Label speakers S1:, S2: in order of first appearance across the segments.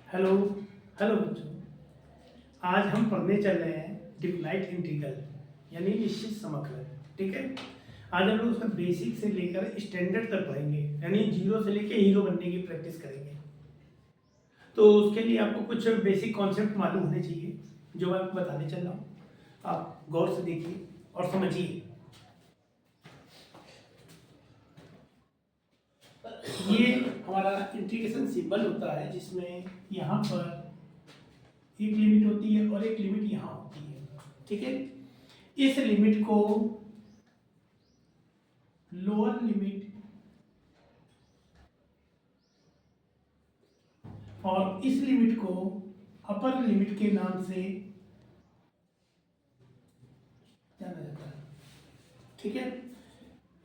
S1: Hello hello बच्चों। आज हम पढ़ने चल रहे हैं डिफाइनाइट इंटीग्रल यानी निश्चित समाकलन। ठीक है, आज हम लोग उसका बेसिक से लेकर स्टैंडर्ड तक पढ़ेंगे, यानी जीरो से लेकर हीरो बनने की प्रैक्टिस करेंगे। तो उसके लिए आपको कुछ बेसिक कॉन्सेप्ट मालूम होने चाहिए जो मैं आपको बताने चल रहा हूँ। आप गौर से देखिए और समझिए। ये हमारा इंटीग्रेशन सिंबल होता है जिसमें यहाँ पर एक लिमिट होती है और एक लिमिट यहाँ होती है। ठीक है, इस लिमिट को लोअर लिमिट और इस लिमिट को अपर लिमिट के नाम से जाना जाता है। ठीक है,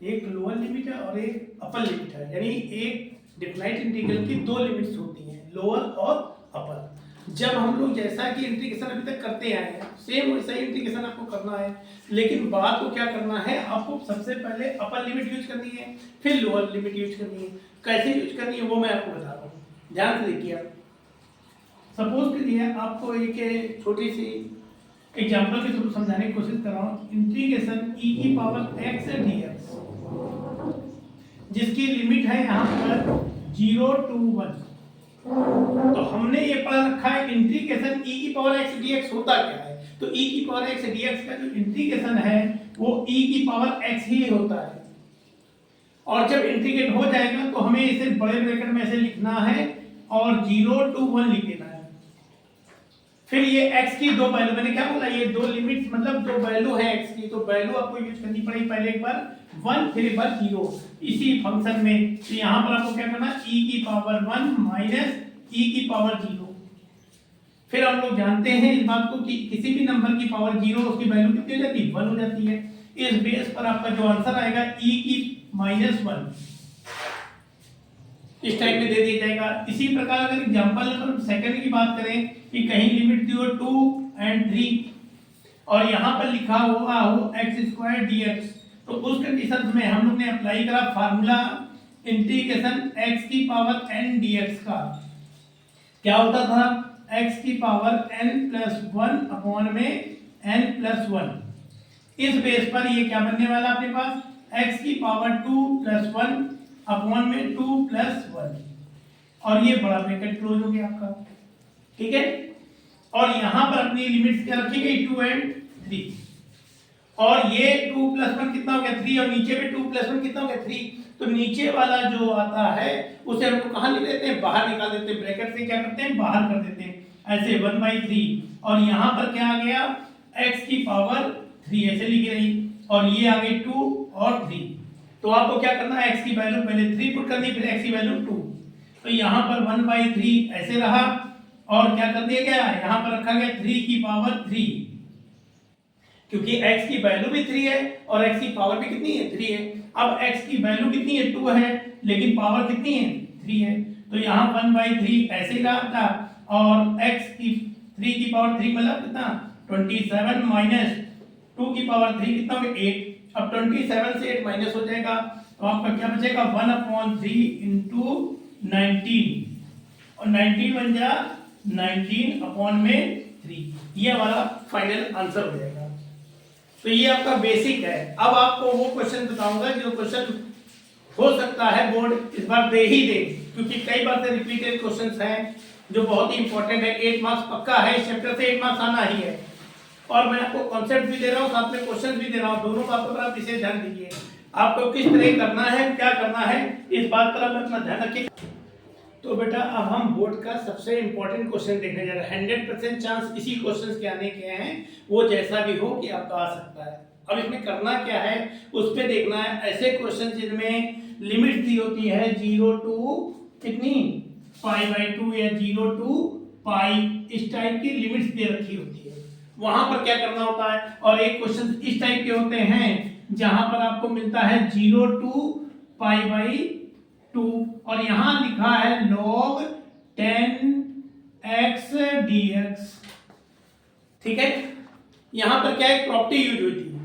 S1: एक लोअर लिमिट है और एक अपर लिमिट है, यानी एक डिफाइनाइट इंटीग्रल की दो लिमिट्स होती हैं, लोअर और अपर। जब हम लोग जैसा कि इंटीग्रेशन अभी तक करते आए हैं सेम वैसा ही इंटीग्रेशन आपको करना है, लेकिन बात को क्या करना है, आपको सबसे पहले अपर लिमिट यूज करनी है, फिर लोअर लिमिट यूज करनी है। कैसे यूज करनी है वो मैं आपको बता रहा हूँ, ध्यान से देखिए। आप सपोज करिए आपको एक छोटी सी एग्जाम्पल के थ्रू समझाने की कोशिश कर रहा हूँ। इंटीग्रेशन e की पावर x dx जिसकी लिमिट है यहाँ पर 0 to 1। तो हमने ये पढ़ रखा है इंटीग्रेशन e की पावर x dx होता क्या है। तो e की पावर x dx का जो इंटीग्रेशन है वो e की पावर x ही होता है, और जब इंटीग्रेट हो जाएगा तो हमें इसे बड़े ब्रैकेट में ऐसे लिखना है और 0 to 1 लिख देना है। फिर ये x की दो वैल्यू, मैंने क्या बोला, ये दो लिमिट्स मतलब दो वैल्यू है x की, तो वैल्यू आपको यूज करनी पड़ेगी। पहले एक बार 1 फिर एक बार 0 इसी फंक्शन में। तो यहाँ पर आपको क्या करना है, e की पावर 1 माइनस e की पावर 0। फिर हम लोग जानते हैं इस बात को कि किसी भी नंबर की पावर 0 उसकी वैल्यू कितनी हो जाती है, 1 हो जाती है। इस बेस पर आपका जो आंसर आएगा e की माइनस 1 इस टाइप में दे दिया जाएगा। इसी प्रकार अगर एग्जांपल नंबर सेकंड की बात करें कि कहीं लिमिट दी हो 2 और 3 और यहाँ पर लिखा हुआ हो x² dx, तो उस कंडीशन में हम लोग ने अप्लाई करा फार्मूला इंटीग्रेशन x की पावर n dx का। क्या होता था, x की पावर n प्लस 1 अपॉन में n प्लस 1। इस बेस पर ये क्या बनने वाला अपने पास, x की पावर 2 प्लस 1 अपॉन में 2 प्लस 1, और ये बड़ा ब्रैकेट क्लोज हो गया आपका। ठीक है, और यहां पर अपनी लिमिट्स क्या रखी गई, 2 और 3, और ये 2 प्लस 1 कितना हो गया 3, और नीचे पे 2 प्लस 1 कितना हो गया 3। तो नीचे वाला जो आता है उसे हम लोग कहां लिख देते हैं, बाहर निकाल देते हैं, ब्रैकेट से क्या करते हैं, बाहर कर देते हैं ऐसे 1/3, और यहां पर क्या आ गया, x की पावर 3 ऐसे लिखी रही, और ये आ गई 2 और 3। तो आपको क्या करना है, x की वैल्यू पहले 3 पुट करनी, फिर x की वैल्यू 2। तो यहाँ पर 1/3 ऐसे रहा, और क्या कर दिया गया, यहाँ पर रखा गया 3 की पावर 3, क्योंकि x की वैल्यू भी 3 है और x की पावर भी कितनी है, 3 है। अब x की वैल्यू कितनी है, 2 है, लेकिन पावर कितनी है, 3 है। तो यहाँ 1/3 ऐसे ही रहा था, और x की 3 की पावर 3 मतलब कितना, 27 माइनस 2 की पावर 3 कितना हो गया, 8। अब 27 से 8 माइनस हो जाएगा, तो आपका क्या बचेगा, 1/3 इंटू 19, और 19 बन जा 19 अपॉन में 3। ये हमारा फाइनल आंसर हो जाएगा। तो ये आपका बेसिक है। अब आपको वो क्वेश्चन बताऊंगा जो क्वेश्चन हो सकता है बोर्ड इस बार दे ही दे, क्योंकि कई बार से रिपीटेड क्वेश्चंस हैं जो बहुत ही इंपॉर्टेंट है। 8 मार्क्स पक्का है, इस चैप्टर से 8 मार्क्स आना ही है, और मैं आपको कॉन्सेप्ट भी दे रहा हूँ, साथ में क्वेश्चन भी दे रहा हूँ। दोनों बातों पर आप विशेष ध्यान दीजिए, आपको किस तरह करना है, क्या करना है, इस बात पर आप अपना ध्यान रखिए। तो बेटा अब हम बोर्ड का सबसे इंपॉर्टेंट क्वेश्चन देखने जा रहे हैं। 100% चांस इसी क्वेश्चंस के आने के हैं, वो जैसा भी हो कि आपका आ सकता है। अब इसमें करना क्या है, उस पे देखना है। ऐसे क्वेश्चन जिनमें लिमिट दी होती है 0 टू कितनी π/2 या 0 टू π, इस टाइप की लिमिट्स दे रखी होती है, वहां पर क्या करना होता है। और एक क्वेश्चन इस टाइप के होते हैं जहां पर आपको मिलता है 0 टू π/2, और यहां लिखा है log 10x dx। ठीक है, यहां पर क्या एक प्रॉपर्टी यूज होती है।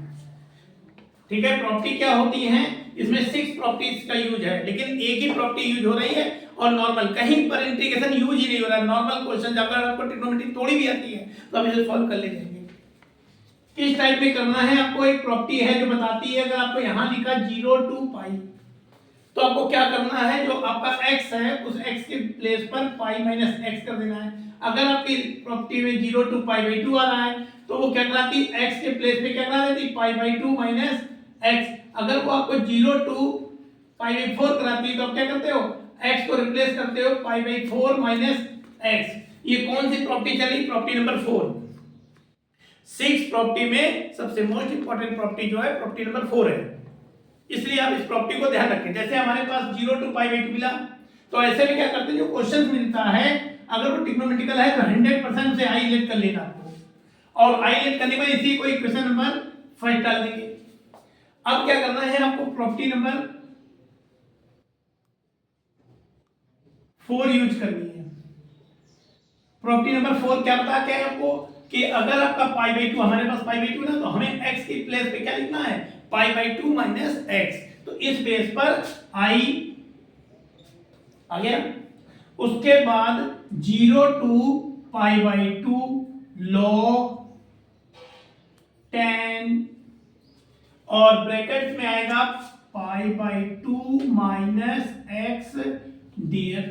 S1: ठीक है, प्रॉपर्टी क्या होती है, इसमें 6 प्रॉपर्टीज का यूज है, लेकिन एक ही प्रॉपर्टी यूज हो रही है, और नॉर्मल, कहीं पर इंटीग्रेशन यूज ही नहीं हो रहा है। नॉर्मल क्वेश्चन अगर आपको ट्रिग्नोमेट्री थोड़ी भी आती है तो आप इसे सॉल्व कर ले जाएंगे। किस टाइप में करना है आपको, एक प्रॉपर्टी है जो बताती है अगर आपको यहाँ लिखा 0 to पाई तो आपको क्या करना है, जो आपका x है उस x के प्लेस पर पाई माइनस x कर देना है। अगर आपकी प्रॉपर्टी में 0 to π/2 आ रहा है तो वो क्या कराती है, x के प्लेस पे क्या करा देती π/2 माइनस x। अगर वो आपको 0 to π/4 कराती है तो आप क्या करते हो, x को रिप्लेस करते हो π/4 माइनस x। ये कौन सी प्रॉपर्टी चली, प्रॉपर्टी नंबर 4। 6 प्रॉपर्टी में सबसे मोस्ट इंपॉर्टेंट प्रॉपर्टी जो है प्रॉपर्टी नंबर 4 है, इसलिए आप इस प्रॉपर्टी को ध्यान रखें। जैसे हमारे पास 0 to π/2 मिला तो ऐसे में क्या करते हैं, जो क्वेश्चन मिलता है अगर वो ट्रिग्नोमेट्रिकल है तो 100% उसे आइसोलेट कर लेना आपको, और आइसोलेट करने के बाद इसी को इक्वेशन नंबर 5 डाल देंगे। अब क्या करना है आपको, प्रॉपर्टी नंबर 4 यूज करनी है। प्रॉपर्टी नंबर 4 क्या बता क्या है आपको, कि अगर आपका π/2, हमारे पास π/2 ना, तो हमें x के प्लेस पे क्या लिखना है, π/2 माइनस x। तो इस बेस पर i आ गया, उसके बाद 0 to π/2 log 10 और ब्रैकेट में आएगा π/2 माइनस x dx।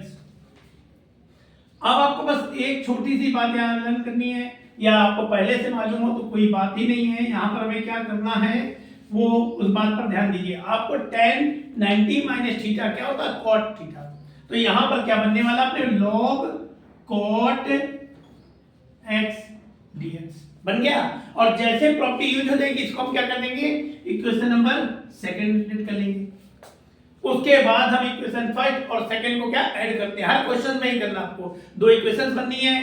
S1: अब आपको बस एक छोटी सी बात यहाँ लर्न करनी है, या आपको पहले से मालूम हो तो कोई बात ही नहीं है। यहाँ पर हमें क्या करना है वो उस बात पर ध्यान दीजिए। आपको tan 90 माइनस थीटा क्या होता है, cot थीटा। तो यहाँ पर क्या बनने वाला अपने log cot x dx बन गया। और जैसे प्रॉपर्टी यूज हो जाएगी इसको हम क्या कर देंगे, इक्वेशन नंबर 2 कर लेंगे। उसके बाद हम इक्वेशन 5 और 2 को क्या ऐड करते हैं। हर क्वेश्चन में ही करना आपको, 2 इक्वेशंस बननी है।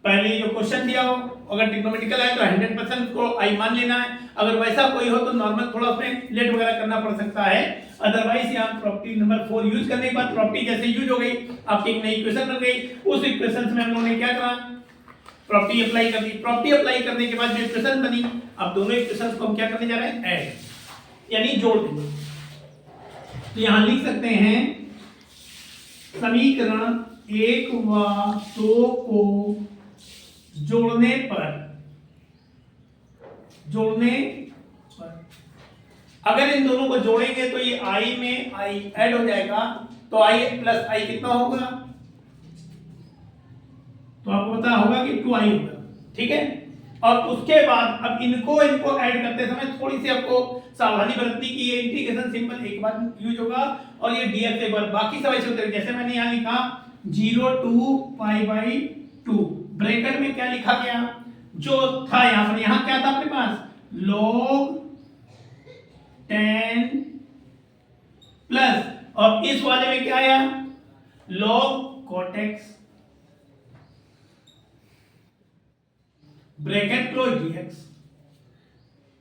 S1: पहले जो क्वेश्चन दिया हो अगर ट्रिग्नोमेट्रिकल है तो 100% को आई मान लेना है, अगर वैसा कोई हो तो नॉर्मल थोड़ा उसमें लेट वगैरह करना पड़ सकता है। अदरवाइज यहाँ प्रॉपर्टी नंबर 4 यूज करने के बाद प्रॉपर्टी जैसे यूज हो गई आपकी एक नई इक्वेशन बन गई। उस इक्वेशन में हम लोगों ने क्या करा, प्रॉपर्टी अप्लाई कर दी। प्रॉपर्टी अप्लाई करने के बाद जो इक्वेशन बनी, अब दोनों इक्वेशंस को हम क्या करने जा रहे हैं, ऐड यानी जोड़ देंगे। तो यहां लिख सकते हैं समीकरण 1 व 2 को जोड़ने पर अगर इन दोनों को जोड़ेंगे तो ये i में i ऐड हो जाएगा, तो i प्लस i कितना होगा, तो आपको पता होगा कि 2i होगा, ठीक है। और उसके बाद अब इनको ऐड करते समय थोड़ी सी आपको सावधानी बरतनी की, ये इंटीग्रेशन सिंबल एक बार यूज होगा और ये dx एक बार, बाकी सब ऐसे होते हैं। जैसे मैंने यहाँ लिखा 0 to π/2, ब्रैकेट में क्या लिखा गया, जो था यहाँ पर, यहाँ क्या था अपने पास log 10 प्लस, और इस वाले में क्या आया log cot x, bracket close dx।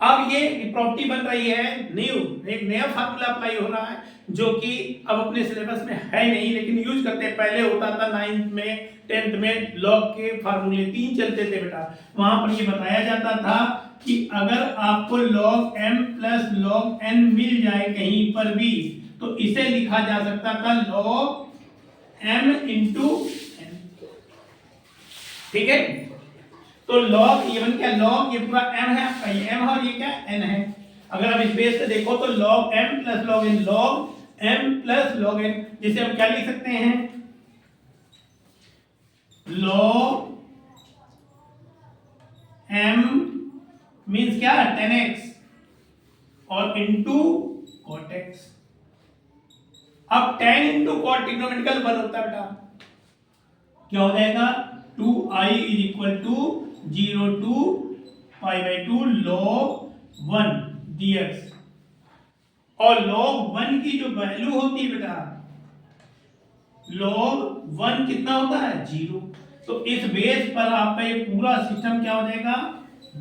S1: अब ये प्रॉपर्टी बन रही है न्यू, एक नया फार्मूला अप्लाई हो रहा है जो कि अब अपने सिलेबस में है नहीं, लेकिन यूज करते हैं। पहले होता था 9th में 10th में लॉग के फार्मूले 3 चलते थे बेटा, वहां पर ये बताया जाता था कि अगर आपको log m plus log n मिल जाए कहीं पर भी तो इसे लिखा जा सकता था log m इंटू n, ठीक है। तो log ये बन क्या, log ये पूरा m है आपका, ये m है और ये क्या n है। अगर आप इस बेस से देखो तो log m plus log n, log m plus log n, जिसे हम क्या लिख सकते हैं, log m मीन्स क्या 10x और इंटू cot x। अब 10 इंटू cot ट्रिग्नोमेट्रिकल 1 होता है बेटा, क्या हो जाएगा 2i is equal to 0 to π/2 log 1 dx। और log 1 की जो वैल्यू होती है बेटा, log 1 कितना होता है 0, तो इस बेस पर आपका ये पूरा सिस्टम क्या हो जाएगा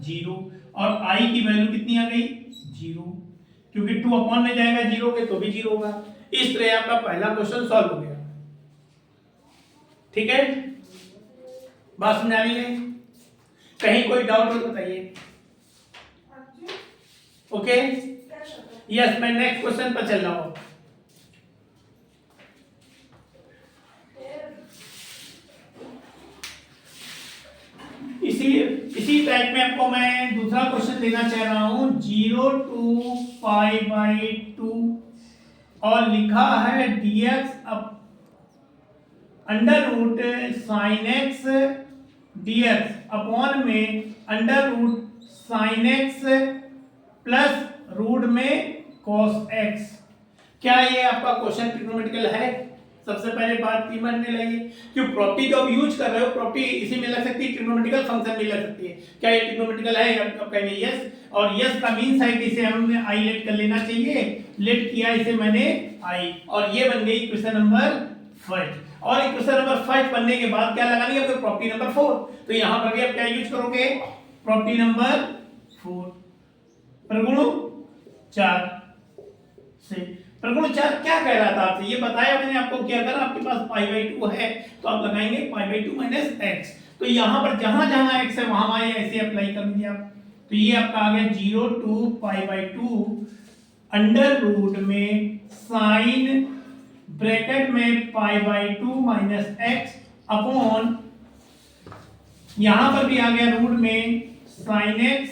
S1: 0, और i की वैल्यू कितनी आ गई 0, क्योंकि 2 अपॉन में जाएगा 0 के तो भी 0 होगा। इस तरह आपका पहला क्वेश्चन सॉल्व हो गया, ठीक है। बात समझ आ रही है, कहीं कोई डाउट हो तो बताइए। ओके यस, मैं नेक्स्ट क्वेश्चन पर चल रहा हूं। इसी टाइप में आपको मैं दूसरा क्वेश्चन देना चाह रहा हूं 0 to π/2 और लिखा है dx under root sine X dx upon में under root sine X plus root में कॉस एक्स। क्या ये आपका क्वेश्चन ट्रिग्नोमेट्रिकल है? सबसे पहले बात की मानने लगी कि प्रॉपर्टी जो आप यूज कर रहे हो प्रॉपर्टी इसी में लग सकती है, ट्रिग्नोमेट्रिकल फंक्शन में लग सकती है। क्या ये ट्रिग्नोमेट्रिकल है? आप कहेंगे यस, और यस का मींस है कि इसे हमने आई लेट कर लेना चाहिए। लेट किया इसे मैंने आई, और ये बन गई क्वेश्चन नंबर 5। और क्वेश्चन नंबर 5 बनने के बाद क्या लगानी है? Property number 4। तो यहां पर भी आप क्या यूज करोगे? प्रॉपर्टी नंबर 4 प्रगुण 4 से। प्रगुण 4 क्या कह रहा था आपसे? ये बताया मैंने आपको कि अगर आपके पास π/2 है तो आप लगाएंगे π/2 माइनस x। तो यहां पर जहां जहां x है वहां वहां ऐसे अप्लाई कर दीजिए आप। तो ये आपका आ गया 0 to π/2 अंडर रूट में साइन ब्रैकेट में π/2 माइनस x अपॉन यहां पर भी आ गया रूट में साइन x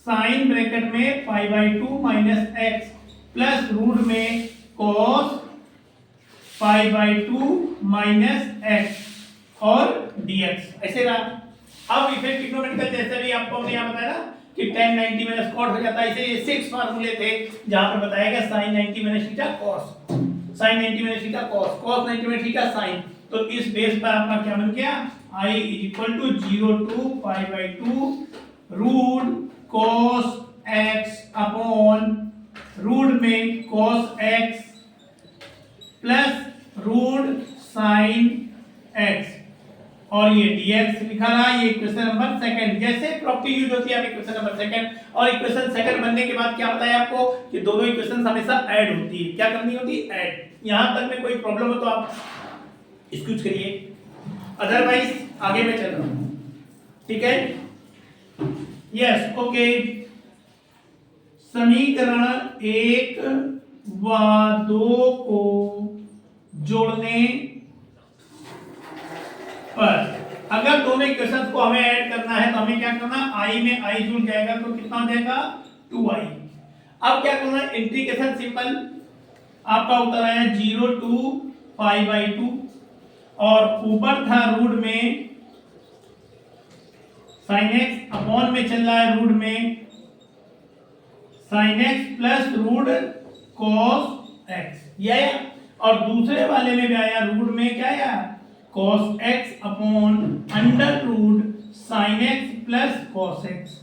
S1: साइन ब्रैकेट में π/2 माइनस x प्लस रूट में cos π/2 माइनस x और dx ऐसे रहा। अब इफेक्ट ट्रिग्नोमेट्रिकल जैसे भी आपको हमने यहाँ बताया ना कि tan 90 माइनस cot हो जाता है, इसे ये 6 फार्मूले थे जहां पर बताया गया sin 90 minus theta cos, sin 90 minus theta cos, cos 90 minus theta sin। तो इस बेस पर आपका क्या बन गया? I = 0 to π/2 root cos x upon root में cos x plus root sin x और ये dx लिखा रहा। ये क्वेश्चन नंबर 2। जैसे प्रॉपर्टी यूज होती है क्वेश्चन नंबर 2 और इक्वेशन 2 बनने के बाद क्या बताया आपको कि दोनों इक्वेशन हमेशा ऐड होती है। क्या करनी होती है? ऐड। यहां तक में कोई प्रॉब्लम हो तो आप एक्सक्यूज करिए, अदरवाइज आगे मैं चल रहा हूं। ठीक है, यस, ओके। समीकरण 1 व 2 को जोड़ने पर अगर दोनों इक्वेशंस को हमें ऐड करना है तो हमें क्या करना? i में i जुड़ जाएगा तो कितना हो जाएगा? 2i। अब क्या करना? इंटीग्रेशन सिंपल आपका उत्तर आया 0 to π/2 और ऊपर था रूट में sin x अपॉन में चल रहा है रूट में sin x plus root cos x ये, और दूसरे वाले में भी आया रूट में क्या आया? cos x upon under root sin x plus cos x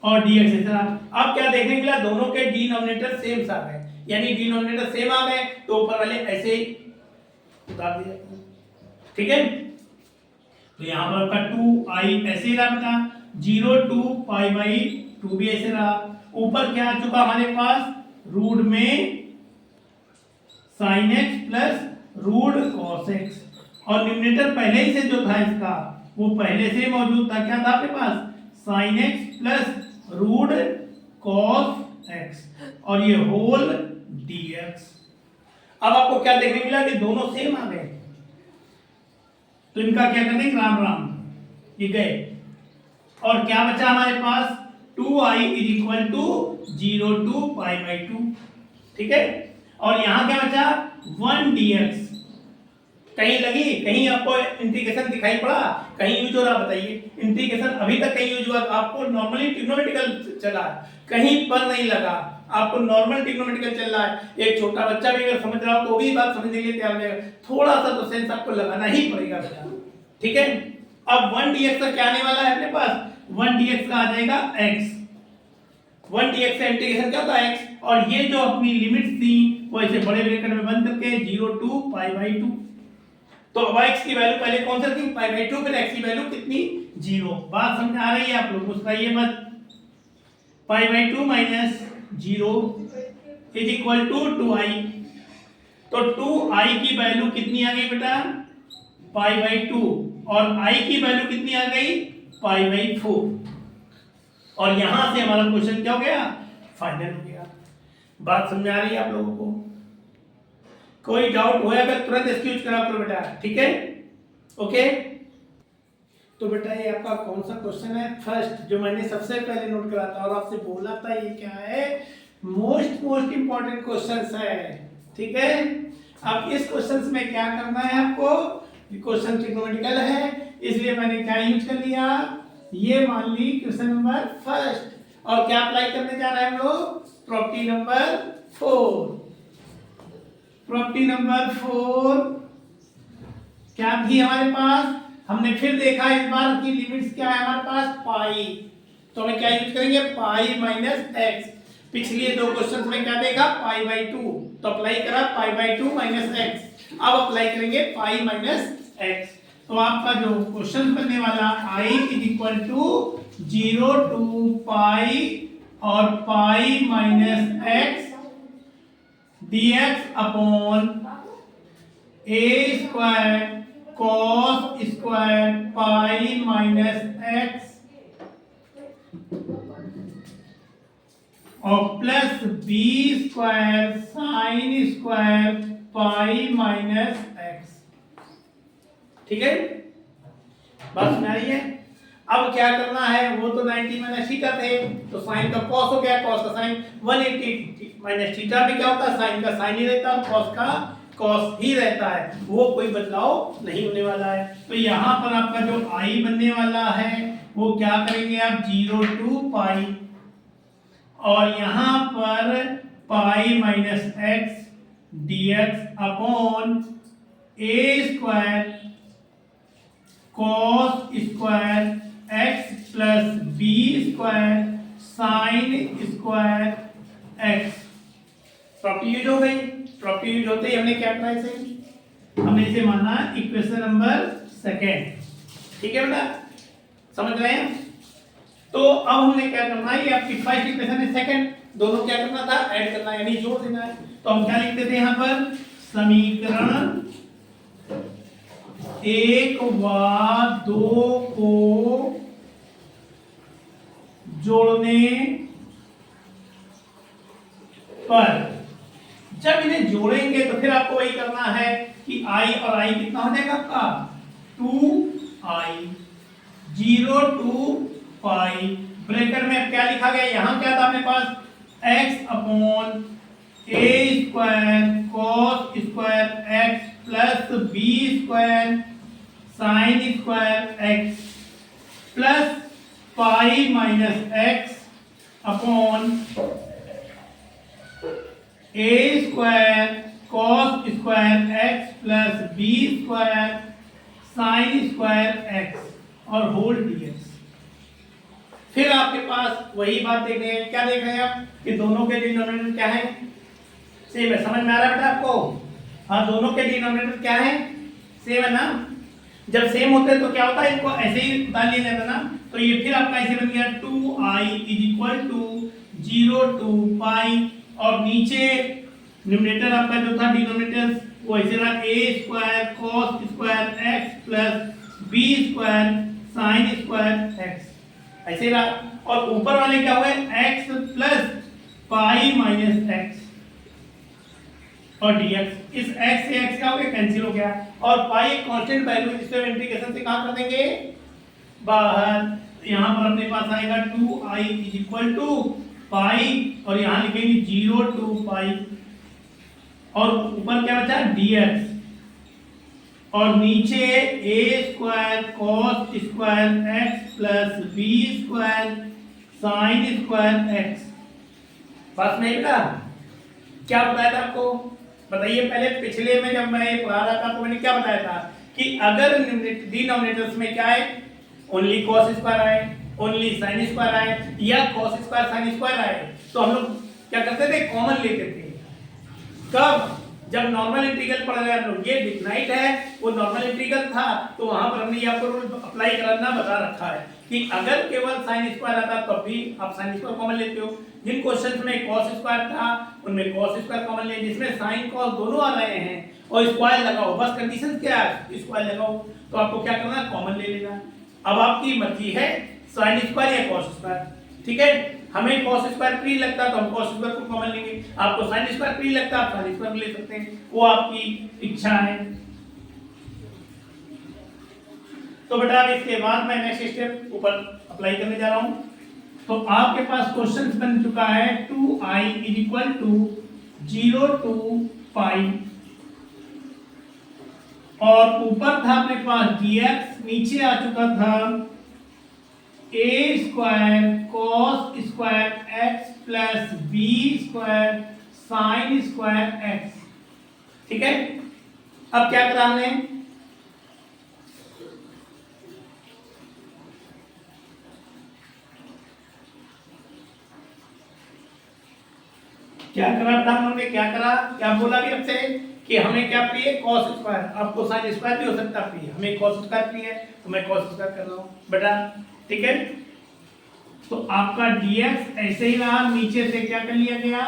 S1: और dx ऐसा। अब क्या देखने मिला? दोनों के डिनोमिनेटर सेम सा है, यानी डिनोमिनेटर सेम आ गए तो ऊपर वाले ऐसे उतार दिया। ठीक है, तो यहां पर का 2i ऐसे रहा बेटा, 0 to π/2 भी ऐसे रहा। ऊपर क्या आ चुका हमारे पास? रूट में sin x plus root cos x और न्यूमरेटर पहले ही से जो था इसका वो पहले से मौजूद था। क्या था आपके पास? sin x plus root cos x और ये होल dx। अब आपको क्या देखने मिला कि दोनों सेम आ गए, तो इनका क्या करने? राम राम ये गए। और क्या बचा हमारे पास? 2i = 0 to π/2। ठीक है, और यहां क्या बचा? 1 dx। कहीं लगी? कहीं आपको इंटीग्रेशन दिखाई पड़ा? कहीं यूज हो रहा? बताइए। इंटीग्रेशन अभी तक कहीं यूज हुआ? आपको नॉर्मली ट्रिग्नोमेट्रिकल चला है, कहीं पर नहीं लगा, आपको नॉर्मल ट्रिग्नोमेट्रिकल चल रहा है। एक छोटा बच्चा भी अगर समझ रहा हो तो भी बात समझने के लिए तैयार हो जाएगा। थोड़ा सा तो सेंस आपको लगाना ही पड़ेगा बेटा। ठीक है, अब 1 dx का क्या आने वाला है अपने पास? 1 dx का आ जाएगा x। 1 dx का इंटीग्रेशन क्या होता है? x। और ये जो अपनी लिमिट्स थी वो ऐसे बड़े ब्रैकेट में बंद करके 0 to π/2। तो अब x की वैल्यू पहले कौन सा थी? π/2, फिर x की वैल्यू कितनी? 0। बात समझ आ रही है आप लोग? मुस्कुराइए मत। π/2 माइनस 0 = 2i। तो 2i की वैल्यू कितनी आ गई बेटा? π/2 और i की वैल्यू कितनी आ गई? π/4। और यहां से हमारा क्वेश्चन क्या हो गया? फाइनल हो गया। बात समझ आ रही है आप लोगों को? कोई डाउट होया अगर तुरंत एक्सक्यूज करा करो बेटा। ठीक है, ओके, तो बेटा ये आपका कौन सा क्वेश्चन है? फर्स्ट, जो मैंने सबसे पहले नोट करा था और आपसे बोला था ये क्या है, मोस्ट इंपॉर्टेंट क्वेश्चन है। ठीक है, अब इस क्वेश्चन में क्या करना है आपको, क्वेश्चन ट्रिग्नोमेट्रिकल है इसलिए मैंने क्या यूज कर लिया, ये मान ली क्वेश्चन नंबर फर्स्ट। और क्या अप्लाई करने जा रहे हैं हम लोग, प्रॉपर्टी नंबर 4। प्रॉपर्टी नंबर 4 क्या थी हमारे पास, हमने फिर देखा इस बार की लिमिट्स क्या है हमारे पास, पाई। तो हमें क्या यूज करेंगे, पाई माइनस एक्स। पिछले दो क्वेश्चंस में क्या देखा, पाई बाई 2, तो अप्लाई करा पाई बाई 2 माइनस एक्स। अब अप्लाई करेंगे पाई माइनस एक्स। तो आपका जो क्वेश्चन बनने वाला i is equal to 0 to pi और pi minus X dx upon a square cos square pi minus X और plus B square sine square pi minus X. ठीक है, बात सुना रही है? अब क्या करना है, वो तो 90 माइनस थीटा थे, तो साइन का कॉस हो गया, कॉस का साइन 180 माइनस थीटा में क्या होता है, साइन का साइन ही रहता है, कॉस का कॉस ही रहता है, वो कोई बदलाव नहीं होने वाला है। तो यहाँ पर आपका जो आई बनने वाला है वो क्या करेंगे आप, 0 टू पाई और यहाँ पर पाई minus X dx upon a square cos square x plus b square sine square x। Property use हो गई, प्रॉपर्टी यूज होते ही हमने क्या करा, इसे हमने इसे माना इक्वेशन नंबर सेकेंड। ठीक है बेटा, समझ रहे हैं? तो अब हमने क्या करना है, ये आपकी फर्स्ट इक्वेशन है, सेकंड, दोनों क्या करना था, ऐड करना यानी जोड़ देना है। तो हम क्या लिखते थे यहाँ पर, समीकरण 1 व 2 को जोड़ने पर, जब इन्हें जोड़ेंगे तो फिर आपको वही करना है कि i और i कितना हो जाएगा आपका, 2i 0 टू पाई, ब्रैकेट में क्या लिखा गया, यहां क्या था अपने पास, x upon a square cos square x plus b square sine square x plus pi minus x upon a square cos square x plus b square sine square x और whole dx। फिर आपके पास वही बात देख रहे हैं, क्या देख रहे हैं आप कि दोनों के डिनोमिनेटर क्या है, सेम है। समझ में आ रहा है बेटा आपको? हाँ, दोनों के डिनोमिनेटर क्या है, सेम है ना। जब सेम होते हैं तो क्या होता है, इनको ऐसे ही डाल लिया जाता है ना। तो ये फिर आपका ऐसे बन गया 2i is equal to 0 to pi और नीचे न्यूमरेटर आपका जो था डिनोमिनेटर वो ऐसे रहा, a square cos square x plus b square sine square x ऐसे रहा। और ऊपर वाले क्या हुए, x plus pi minus x और dx। इस x से x क्या हो गया, कैंसिल हो गया और पाई एक कांस्टेंट वैल्यू जिससे इंटीग्रेशन से कहां कर देंगे, बाहर। यहां पर अपने पास आएगा 2i is equal to pi और यहां लिखेंगे 0 टू पाई और ऊपर क्या बचा, dx और नीचे a square cos square x plus b square sine square x। बात नहीं बेटा, क्या बताया था आपको, बताइए पहले। पिछले में जब मैं ये पढ़ा रहा था तो मैंने क्या बताया था कि अगर डिनोमिनेटर्स में क्या है, ओनली cos स्क्वायर आए, ओनली साइन स्क्वायर आए या cos स्क्वायर साइन स्क्वायर आए तो हम लोग क्या करते थे, कॉमन लेते थे। कब, जब नॉर्मल इंटीग्रल पढ़ रहे हैं हम लोग, ये डिफाइनाइट है, वो नॉर्मल इंटीग्रल था तो वहां पर हमने ये आपको रूल अप्लाई करना बता रखा है कि अगर केवल साइन स्क्वायर आता तब भी आप साइन स्क्वायर कॉमन लेते हो। जिन क्वेश्चंस में cos स्क्वायर था उनमें cos स्क्वायर कॉमन ले, जिसमें साइन cos दोनों आ रहे हैं और स्क्वायर लगाओ, बस कंडीशन क्या है, स्क्वायर लगाओ, तो आपको क्या करना है, कॉमन ले लेना। अब आपकी मर्जी है साइन स्क्वायर या cos स्क्वायर। ठीक है, हमें cos स्क्वायर प्री लगता है तो हम cos स्क्वायर को कॉमन लेंगे, आपको sin स्क्वायर प्री लगता है आप sin स्क्वायर ले सकते हैं, वो आपकी इच्छा है। तो बेटा अब इसके बाद मैं नेक्स्ट स्टेप ऊपर अप्लाई करने जा रहा हूं। तो आपके पास क्वेश्चन बन चुका है 2i is equal to 0 to pi, और ऊपर था अपने पास dx, नीचे आ चुका था a square cos square x plus b square sine square x। ठीक है, अब क्या करा हमने, क्या करा था हमने, क्या बोला भी आपसे कि हमें क्या प्रिय cos स्क्वायर, आपको sin स्क्वायर भी हो सकता है प्रिय, हमें cos स्क्वायर प्रिय है तो मैं cos स्क्वायर कर रहा हूं बेटा। ठीक है, तो आपका dx ऐसे ही रहा, नीचे से क्या कर लिया गया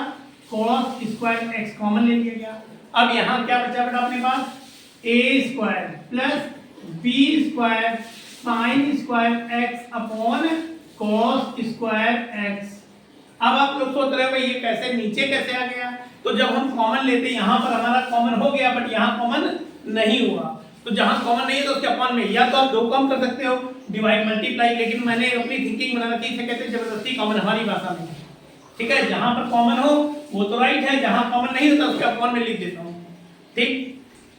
S1: cos स्क्वायर x कॉमन ले लिया गया। अब यहां क्या बचा बेटा अपने पास a square plus b square sin square x upon cos square x। अब आप लोग सोच रहे हो भाई ये कैसे नीचे कैसे आ गया, तो जब हम कॉमन लेते हैं यहां पर हमारा कॉमन हो गया, बट यहां कॉमन नहीं हुआ, तो जहां कॉमन नहीं है तो उसके अपॉन में या तो आप दो कम कर सकते हो डिवाइड मल्टीप्लाई, लेकिन मैंने अपनी थिंकिंग बना रखी है, कहते हैं जबरदस्ती कॉमन हमारी भाषा में। ठीक है, जहां पर कॉमन हो वो तो राइट है, जहां कॉमन नहीं होता उसके अपॉन में लिख देता हूं। ठीक,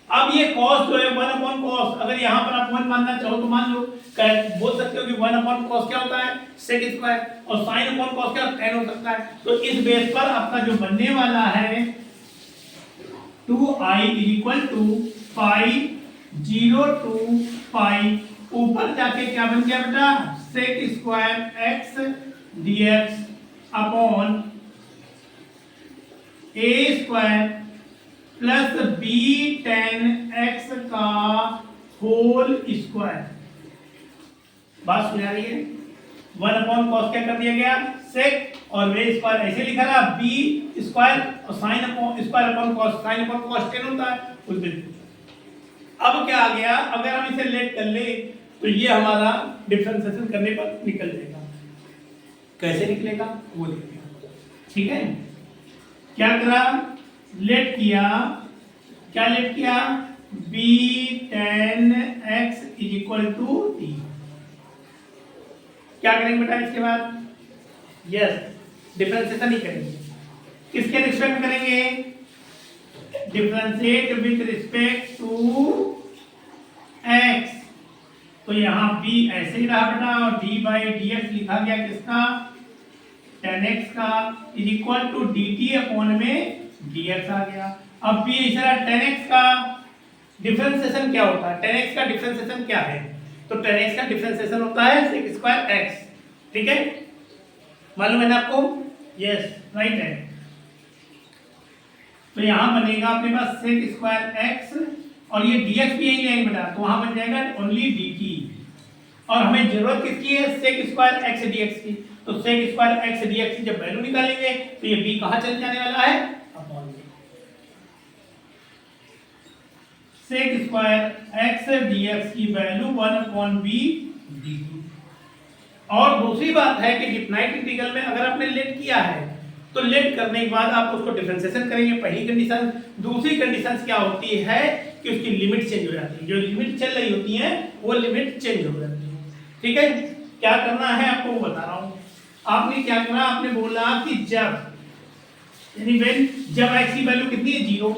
S1: अब ये cos जो है 1 अपॉन cos, अगर यहां पर आप 1 मानना चाहो तो मान लो, बोल सकते हो कि 1 अपॉन cos क्या होता है sec स्क्वायर, और sin अपॉन cos क्या tan हो सकता है। तो इस बेस पर आपका जो बनने वाला है 2i is equal to pi 0 to pi, ऊपर जाके क्या बन गया बेटा sec square x dx upon a square plus b tan x का होल स्क्वायर। बात सुना रही है, 1 अपॉन कॉस क्या कर दिया गया सेक, और वे स्क्वायर ऐसे लिखा रहा बी स्क्वायर, और sine upon square upon cos, sine upon cos 10 होता है उस बिल्कुल। अब क्या आ गया, अगर हम इसे लेट कर ले तो ये हमारा डिफरेंशिएशन करने पर निकल जाएगा। कैसे निकलेगा वो देखिए। ठीक है, क्या करा, लेट किया, क्या लेट किया b tan x is equal to t। क्या करेंगे बेटा इसके बाद, यस डिफरेंशिएशन ही करेंगे। किसके रिस्पेक्ट में करेंगे, differentiate with respect to x। तो यहां b ऐसे ही रहा बेटा, और d बाई dx लिखा गया किसका tan x का is equal to dt upon में dx आ गया। अब भी इस तरह tan x का डिफरेंशिएशन क्या होता है, tan x का डिफरेंशिएशन क्या है, तो tan x का डिफरेंशिएशन होता है sec स्क्वायर x। ठीक है, मालूम है ना आपको, यस राइट है। तो यहां बनेगा अपने पास sec स्क्वायर x, और ये dx भी यही लेंगे बेटा, तो वहां बन जाएगा ओनली dt, और हमें जरूरत किसकी है sec स्क्वायर x dx की, तो sec स्क्वायर x dx की जब वैल्यू निकालेंगे तो ये b कहां चल जाने वाला है अपॉन में sec स्क्वायर x dx की वैल्यू 1 अपॉन b dt। और दूसरी बात है कि डिफाइनाइट इंटीग्रल में अगर आपने लेट किया है तो लेट करने के बाद आप उसको डिफरेंशिएशन करेंगे, पहली कंडीशन। दूसरी कंडीशन क्या होती है कि उसकी लिमिट चेंज हो जाती है, जो लिमिट चल रही होती है वो लिमिट चेंज हो जाती है। ठीक है, क्या करना है आपको वो बता रहा हूं। आपने क्या करना, आपने बोला कि जब यानी व्हेन जब x की वैल्यू कितनी है 0,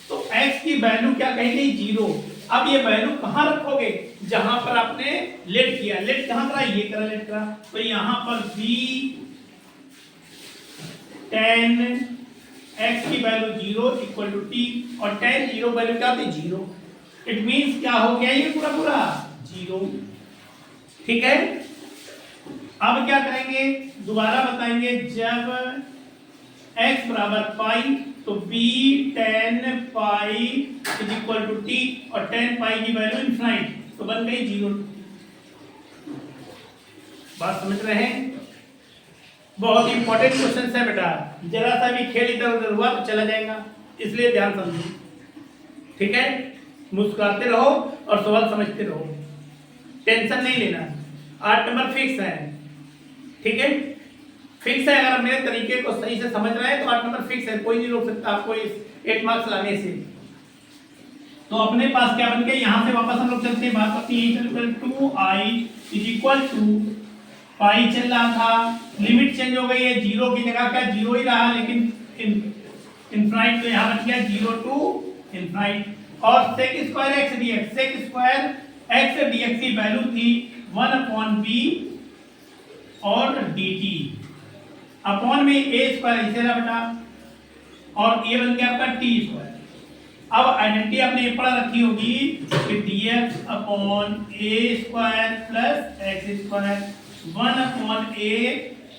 S1: तो x की वैल्यू क्या कही गई 0। अब ये वैल्यू कहां रखोगे, जहां पर आपने लेट किया, लेट कहां करा, ये करा लेट करा, तो यहां पर b tan x की वैल्यू 0 इक्वल टू t, और tan 0 वैल्यू क्या होती है 0। इट मींस क्या हो गया ये पूरा पूरा 0। ठीक है, अब क्या करेंगे दोबारा बताएंगे, जब x बराबर पाई तो b tan pi is equal to t, और tan पाई की वैल्यू इनफाइनाइट, तो बन गई 0। बात समझ रहे हैं, बहुत इंपॉर्टेंट क्वेश्चन है बेटा, जरा सा भी खेल इधर उधर हुआ तो चला जाएगा, इसलिए ध्यान समझिए। ठीक है, मुस्कुराते रहो और सवाल समझते रहो, टेंशन नहीं लेना। 8 नंबर फिक्स है। ठीक है, फिक्स है, अगर मेरे तरीके को सही से समझ रहे हैं तो 8 नंबर फिक्स है, कोई नहीं रोक सकता आपको इस 8 मार्क्स लाने से। तो अपने पास क्या बन गया, यहाँ से वापस हम लोग चलते हैं, बात करते हैं 2i इज इक्वल टू पाई चल रहा था, लिमिट चेंज हो गई है, जीरो की जगह क्या जीरो ही रहा, लेकिन इनफाइनाइट तो यहाँ बच गया 0 टू इनफाइनाइट। और sec square x dx, sec square x dx की वैल्यू थी 1/b और dt अपॉन में a स्क्वायर इसे रहा बेटा, और ये बन गया आपका t स्क्वायर। अब आइडेंटिटी आपने ये पढ़ा रखी होगी कि dx upon a square plus x square 1/a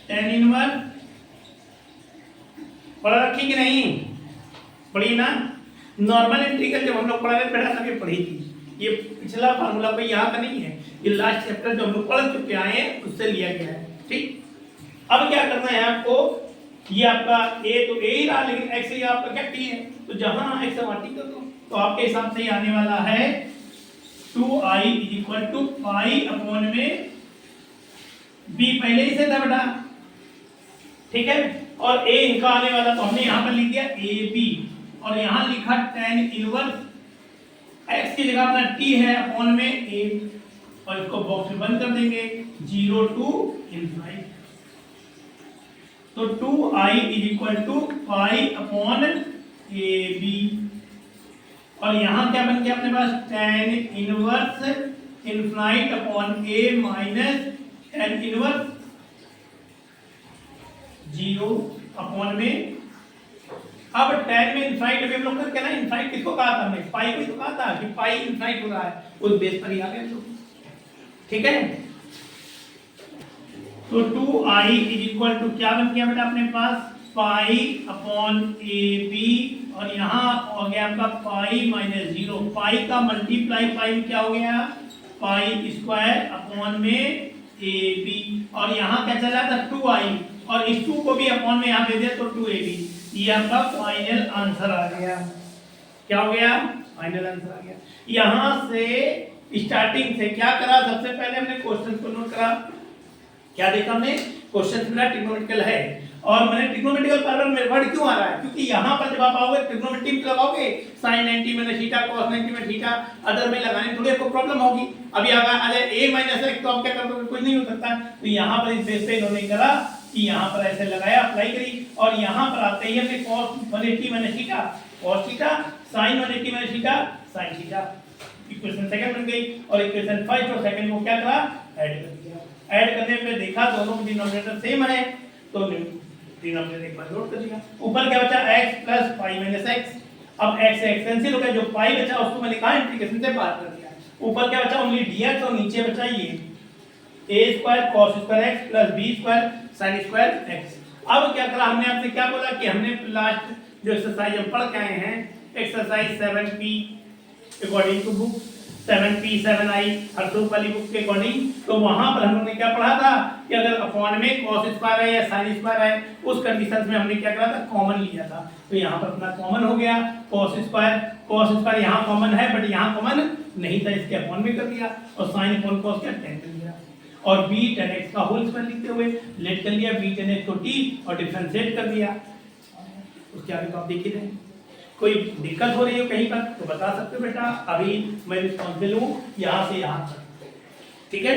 S1: tan inverse, पढ़ा रखी कि नहीं पढ़ी ना। नॉर्मल इंटीग्रल जब हम लोग पढ़ा रहे बेटा तभी पढ़ी थी, ये पिछला फार्मूला कोई यहाँ का नहीं है, ये लास्ट चैप्टर जो हम लोग पढ़ चुके आए हैं उससे लिया गया है। ठीक, अब क्या करना है आपको, ये आपका a तो a ही रहा, लेकिन x ये आपका क्या t है, तो जहां x वहां t कर दो, तो आपके हिसाब से ये आने वाला है 2i is equal to pi upon में b पहले ही से था बेटा, ठीक है, और a इनका आने वाला तो हमने यहाँ पर लिख दिया ab, और यहाँ लिखा tan इनवर्स x की जगह अपना t है अपॉन में a, और इसको बॉक्स में बंद कर देंगे 0 टू इनफाइनाइट। तो 2i is equal to pi upon a b, और यहाँ क्या बन गया अपने पास tan inverse infinite upon a minus tan inverse 0 upon में। अब tan में इनफाइनाइट अभी हम लोग करके ना, इनफाइनाइट किसको कहा था हमने, पाई को ही तो कहा था कि पाई इनफाइनाइट हो रहा है, उस बेस पर ही आ गए। ठीक है, तो 2i इज इक्वल टू क्या बन गया बेटा अपने पास पाई अपॉन ए बी, और यहाँ हो गया आपका पाई माइनस 0, पाई का मल्टीप्लाई पाई क्या हो गया पाई स्क्वायर अपॉन में ए बी, और यहाँ क्या चला था 2i, और इस 2 को भी अपॉन में यहाँ दे दिया तो 2ab, ये आपका फाइनल आंसर आ गया। क्या हो गया, फाइनल आंसर आ गया। यहाँ से स्टार्टिंग से क्या करा, सबसे पहले हमने क्वेश्चन को नोट करा, क्या देखा हमने, क्वेश्चन मेरा ट्रिग्नोमेट्रिकल है, और मैंने ट्रिग्नोमेट्रिकल पैरेलल में वर्ड क्यों आ रहा है, क्योंकि यहाँ पर जब आप आओगे ट्रिग्नोमेट्री में लगाओगे sin 90 में थीटा cos 90 में थीटा, अदर में लगाने थोड़ी आपको प्रॉब्लम होगी। अभी अगर a माइनस x तो आप क्या कर दोगे, कुछ नहीं हो सकता, तो यहाँ पर इस बेस पे इन्होंने करा कि यहाँ पर ऐसे लगाया, अप्लाई करी, और यहाँ पर आते ही हमने cos 180 minus theta cos theta, sin 180 minus theta sin theta, equation second बन गई, और इक्वेशन फर्स्ट और सेकंड को क्या करा, ऐड कर दिया। ऐड करने पे देखा दोनों डिनोमिनेटर सेम है, तो डिनोमिनेटर एक बार जोड़ कर दिया, ऊपर क्या बचा x plus pi minus x, अब x से x कैंसिल हो गया, जो पाई बचा उसको मैंने कहा इंटीग्रेशन से बाहर कर दिया, ऊपर क्या बचा ओनली dx, और नीचे बचा ये a square cos square x plus b square sin square x। अब क्या करा हमने, आपसे क्या बोला कि हमने लास्ट जो एक्सरसाइज हम पढ़ के आए हैं, exercise 7p according to book 7p 7i Harsukh वाली बुक के अकॉर्डिंग, तो वहां पर हम लोगों ने क्या पढ़ा था कि अगर अपॉन में cos स्क्वायर है या sin स्क्वायर है, उस कंडीशंस में हमने क्या करा था, कॉमन लिया था, तो यहाँ पर अपना कॉमन हो गया cos स्क्वायर यहाँ कॉमन है बट यहाँ कॉमन नहीं था, इसके अपॉन में कर दिया, और sin अपॉन cos क्या tan कर दिया, और b tan x का होल स्क्वायर लिखते हुए लेट कर लिया b tan x को t और डिफरेंशिएट कर दिया। उसके आगे तो आप देख ही रहे हैं, कोई दिक्कत हो रही हो कहीं पर तो बता सकते हो बेटा, अभी मैं रिस्पॉन्सिबल हूँ यहाँ से यहाँ तक, ठीक है।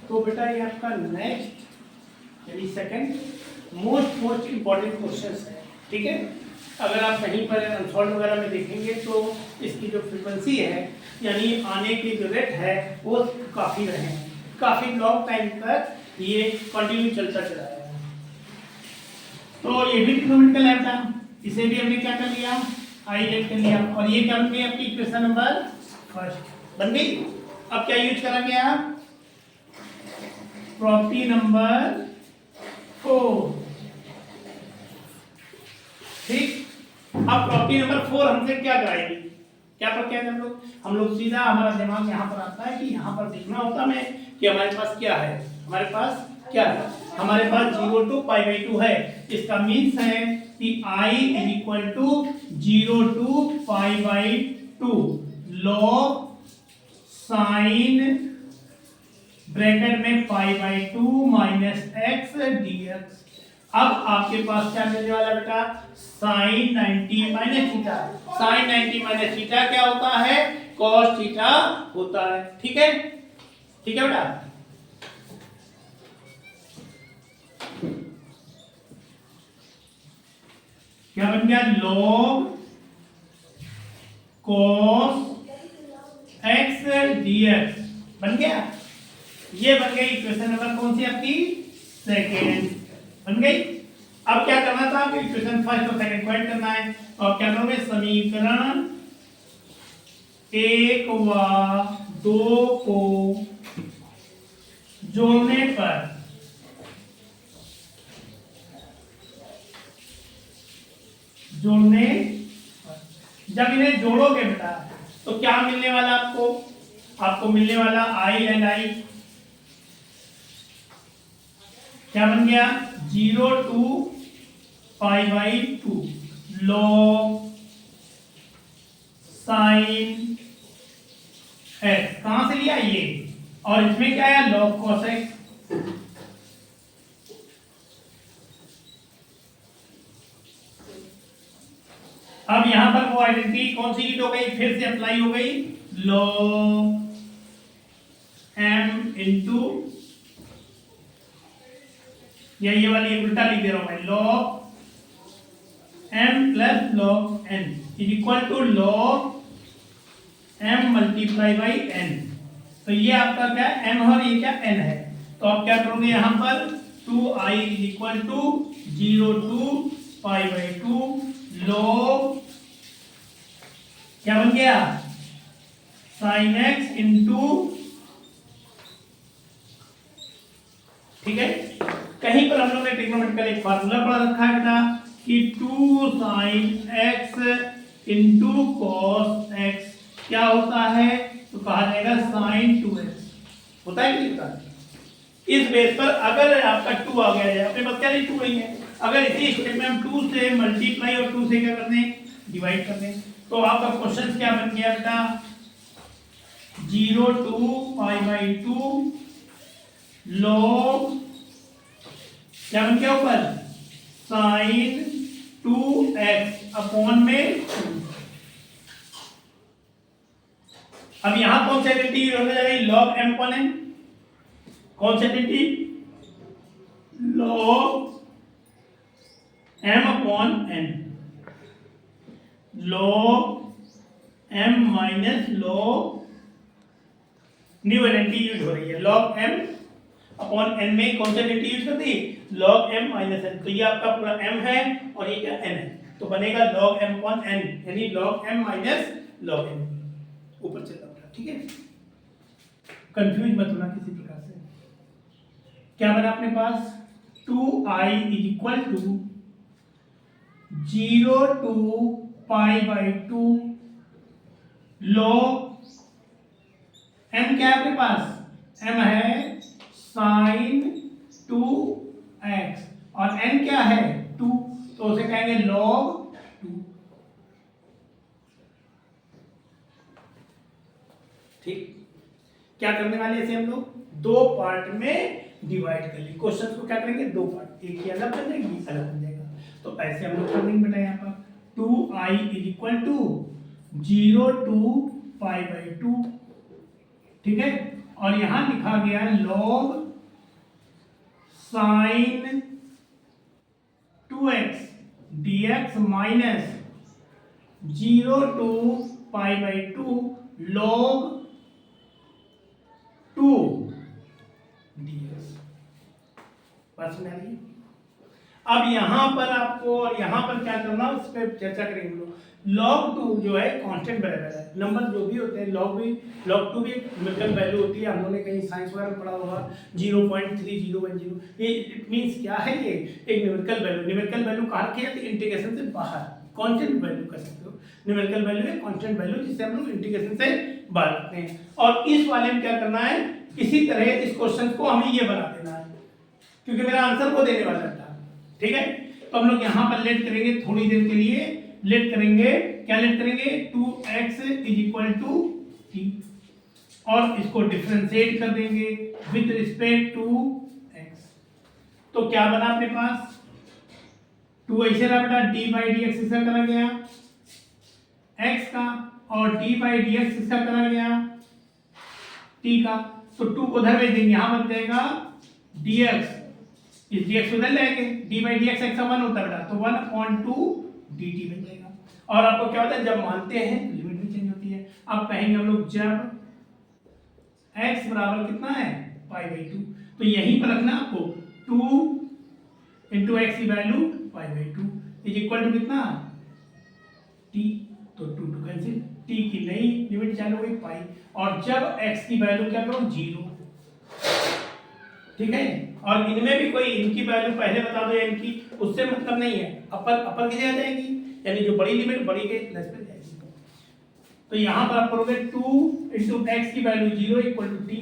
S1: तो बेटा ये आपका नेक्स्ट यानी सेकंड मोस्ट इम्पोर्टेंट क्वेश्चन है, ठीक है। अगर आप कहीं पर अनसॉल्व वगैरह में देखेंगे तो इसकी जो फ्रीक्वेंसी है यानी आने की जो रेट है वो काफ़ी रहे, काफ़ी लॉन्ग टाइम तक ये कंटिन्यू चलता चला है। तो ये भी ट्रिग्नोमेट्रिकल है बेटा, इसे भी हमने क्या कर लिया, आई लेट कर लिया, और ये क्या बन गई आपकी इक्वेशन नंबर फर्स्ट बन गई। अब क्या यूज करेंगे आप, प्रॉपर्टी नंबर 4, ठीक। अब प्रॉपर्टी नंबर 4 हमसे क्या कराएगी, क्या पर क्या हम लोग सीधा हमारा दिमाग यहाँ पर आता है कि यहाँ पर देखना होता है कि हमारे पास क्या है, हमारे पास क्या है, हमारे पास 0 टू π/2 है, इसका मीन्स है कि i is equal to 0 to π/2 log sin bracket में π/2 माइनस x dx, अब आपके पास क्या मिलने वाला बेटा, sine 90 minus theta. Sine 90 minus theta क्या होता है, कॉस थीटा होता है। ठीक है, ठीक है बेटा। क्या बन गया, log cos x dx बन गया। ये बन गई इक्वेशन नंबर कौन सी आपकी, सेकेंड बन गई। अब क्या करना था, आपको इक्वेशन फर्स्ट और सेकंड को ऐड करना है। तो आप क्या करोगे, समीकरण 1 व 2 को जोड़ने पर जब इन्हें जोड़ोगे बेटा तो क्या मिलने वाला आपको, आपको मिलने वाला आई एंड आई क्या बन गया, 0 to π/2 log sin x कहां से लिया ये, और इसमें क्या है, log cos x। अब यहां पर वो आइडेंटिटी कौन सी यूज हो गई, फिर से अप्लाई हो गई, log m इंटू, ये वाली उल्टा लिख दे रहा हूं मैं, log m plus log n is equal to log m multiply by n। तो ये आपका क्या है, m और ये क्या n है। तो आप क्या करोगे यहां पर, 2i is equal to 0 to π/2 log क्या बन गया, sin x इंटू, ठीक है। कहीं पर हम लोग ने ट्रिग्नोमेट्रिकल एक फार्मूला पढ़ा रखा है बेटा कि 2 sin x into cos x क्या होता है, तो कहा जाएगा sin 2x होता है कि नहीं होता है। इस बेस पर अगर आपका 2 आ गया है, अपने पास क्या नहीं 2 नहीं है, अगर इसी स्टेप में हम 2 से मल्टीप्लाई और 2 से क्या कर दें, डिवाइड कर दें, तो आपका क्वेश्चन क्या बन गया बेटा, 0 to π/2 log क्या बन गया ऊपर, sin 2x अपॉन में 2। अब यहां कौन सी आइडेंटिटी होने जा रही, log m अपॉन n, कौन सी identity, log m upon n, log m minus log, new identity use हो रही है, log m अपॉन n में कौन सी आइडेंटिटी यूज करती है, log m माइनस n। तो ये आपका पूरा m है और ये क्या n है, तो बनेगा log m अपॉन n, यानी log m minus log n ऊपर चल रहा है। ठीक है, कंफ्यूज मत होना किसी प्रकार से। क्या बना अपने पास, 2i is equal to 0 to π/2 log m क्या है अपने पास, m है sin 2x और n क्या है 2, तो उसे कहेंगे log 2। ठीक, क्या करने वाले इसे हम लोग दो पार्ट में डिवाइड कर ली, क्वेश्चन को क्या करेंगे, दो पार्ट, एक ही अलग बन जाएगी, अलग बन जाएगा। तो ऐसे हम लोग कर देंगे बेटा, यहाँ पर 2i is equal to 0 to π/2, ठीक है। और यहां लिखा गया log sin 2x dx minus 0 to π/2 log 2 dx। बात समझ आ रही है। अब यहां पर आपको और यहां पर क्या करना उस पर चर्चा करेंगे लोग। log 2 जो है कांस्टेंट वेरिएबल है, नंबर जो भी होते हैं log 2 भी एक न्यूमेरिकल वैल्यू होती है, हम लोगों ने कहीं साइंस वगैरह पढ़ा होगा 0.3010। ये इट मींस क्या है, ये एक न्यूमेरिकल वैल्यू, न्यूमेरिकल वैल्यू कहाँ रखी जाती है, इंटीग्रेशन से बाहर, कांस्टेंट वैल्यू कर सकते हो। न्यूमेरिकल वैल्यू है कांस्टेंट वैल्यू जिससे हम लोग इंटीग्रेशन से बाहर रखते हैं। और इस वाले में क्या करना है, इसी तरह इस क्वेश्चन को हमें ये बना देना है, क्योंकि मेरा आंसर को देने वाला था। ठीक है, तो हम लोग यहाँ पर लेट करेंगे, थोड़ी देर के लिए लेट करेंगे, क्या लेट करेंगे, 2x is equal to t, और इसको डिफरेंशिएट कर देंगे विद रिस्पेक्ट टू x। तो क्या बना अपने पास, 2 ऐसे रहा बेटा, डी बाई डी एक्स इसका करा गया x का, और डी बाई डी एक्स इसका करा गया t का। तो 2 को उधर भेज देंगे, यहाँ बन जाएगा dx, इस dx उधर ले आएंगे, d by D x x का 1 होता है बेटा, तो 1/2 dt बन जाएगा। और आपको क्या होता है, जब मानते हैं तो लिमिट भी चेंज होती है। अब कहेंगे हम लोग जब x बराबर कितना है π/2, तो यहीं पर रखना आपको 2 इंटू एक्स की वैल्यू π/2 इज इक्वल टू कितना t, तो 2 कैंसिल, t की नई लिमिट चालू हुई पाई, और जब x की वैल्यू क्या करो 0, ठीक है। और इनमें भी कोई इनकी वैल्यू पहले बता दो या इनकी, उससे मतलब नहीं है, अपर की जगह जाएगी, यानी जो बड़ी लिमिट बड़ी के प्लस पे जाएगी। तो यहाँ पर आप करोगे 2 इंटू एक्स की वैल्यू 0 इक्वल टू टी,